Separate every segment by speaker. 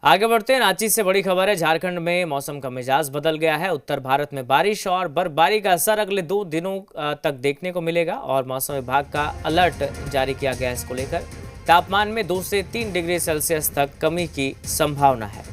Speaker 1: आगे बढ़ते हैं। रांची से बड़ी खबर है। झारखंड में मौसम का मिजाज बदल गया है। उत्तर भारत में बारिश और बर्फबारी का असर अगले 2 दिनों तक देखने को मिलेगा और मौसम विभाग का अलर्ट जारी किया गया है। इसको लेकर तापमान में 2 से 3 डिग्री सेल्सियस तक कमी की संभावना है।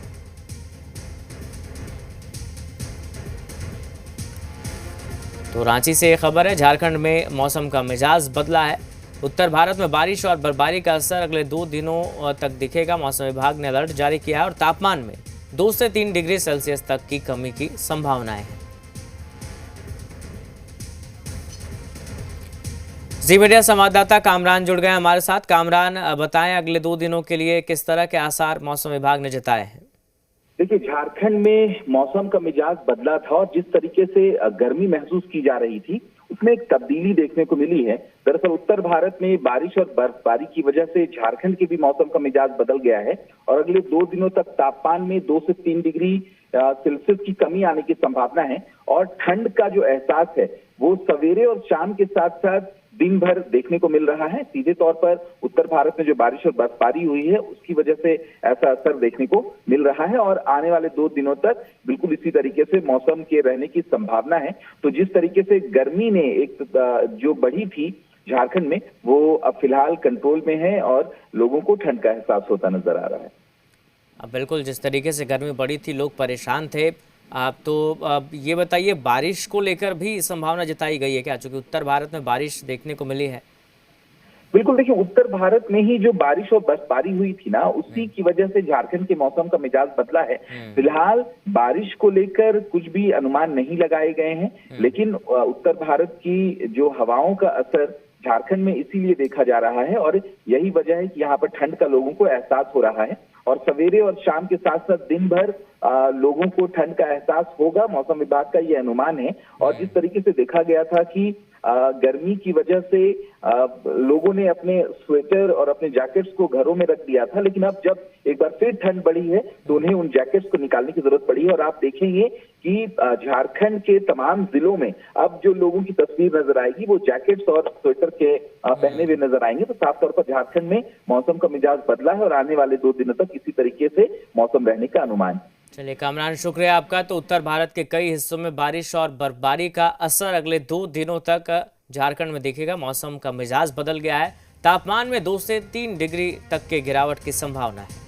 Speaker 1: तो रांची से यह खबर है। झारखंड में मौसम का मिजाज बदला है। उत्तर भारत में बारिश और बर्फबारी का असर अगले 2 दिनों तक दिखेगा। मौसम विभाग ने अलर्ट जारी किया है और तापमान में 2 से 3 डिग्री सेल्सियस तक की कमी की संभावनाएं हैं। जी मीडिया संवाददाता कामरान जुड़ गए हमारे साथ। कामरान, बताएं अगले 2 दिनों के लिए किस तरह के आसार मौसम विभाग ने जताए हैं।
Speaker 2: देखिए, झारखंड में मौसम का मिजाज बदला था और जिस तरीके से गर्मी महसूस की जा रही थी उसमें एक तब्दीली देखने को मिली है। दरअसल उत्तर भारत में बारिश और बर्फबारी की वजह से झारखंड के भी मौसम का मिजाज बदल गया है और अगले 2 दिनों तक तापमान में 2 से 3 डिग्री सेल्सियस की कमी आने की संभावना है और ठंड का जो एहसास है वो सवेरे और शाम के साथ साथ दिन भर देखने को मिल रहा है। सीधे तौर पर उत्तर भारत में जो बारिश और बर्फबारी हुई है उसकी वजह से ऐसा असर देखने को मिल रहा है और आने वाले 2 दिनों तक बिल्कुल इसी तरीके से मौसम के रहने की संभावना है। तो जिस तरीके से गर्मी ने एक जो बढ़ी थी झारखंड में वो अब फिलहाल कंट्रोल में है और लोगों को ठंड का एहसास होता नजर आ रहा है।
Speaker 1: अब बिल्कुल जिस तरीके से गर्मी बढ़ी थी, लोग परेशान थे। आप तो अब ये बताइए, बारिश को लेकर भी संभावना जताई गई है क्या, चूंकि उत्तर भारत में बारिश देखने को मिली है?
Speaker 2: बिल्कुल, देखिए उत्तर भारत में ही जो बारिश और बर्फबारी हुई थी ना उसी की वजह से झारखंड के मौसम का मिजाज बदला है। फिलहाल बारिश को लेकर कुछ भी अनुमान नहीं लगाए गए हैं, लेकिन उत्तर भारत की जो हवाओं का असर झारखंड में इसीलिए देखा जा रहा है और यही वजह है कि यहाँ पर ठंड का लोगों को एहसास हो रहा है और सवेरे और शाम के साथ साथ दिन भर लोगों को ठंड का एहसास होगा। मौसम विभाग का ये अनुमान है और जिस तरीके से देखा गया था कि गर्मी की वजह से लोगों ने अपने स्वेटर और अपने जैकेट्स को घरों में रख दिया था, लेकिन अब जब एक बार फिर ठंड बढ़ी है तो उन्हें उन जैकेट्स को निकालने की जरूरत पड़ी है और आप देखेंगे कि झारखंड के तमाम जिलों में अब जो लोगों की तस्वीर नजर आएगी वो जैकेट्स और स्वेटर के पहने हुए नजर आएंगे। तो साफ तौर पर झारखंड में मौसम का मिजाज बदला है और आने वाले 2 दिनों तक इसी तरीके से मौसम रहने का अनुमान।
Speaker 1: चलिए कामरान, शुक्रिया आपका। तो उत्तर भारत के कई हिस्सों में बारिश और बर्फबारी का असर अगले 2 दिनों तक झारखंड में दिखेगा। मौसम का मिजाज बदल गया है। तापमान में 2 से 3 डिग्री तक के गिरावट की संभावना है।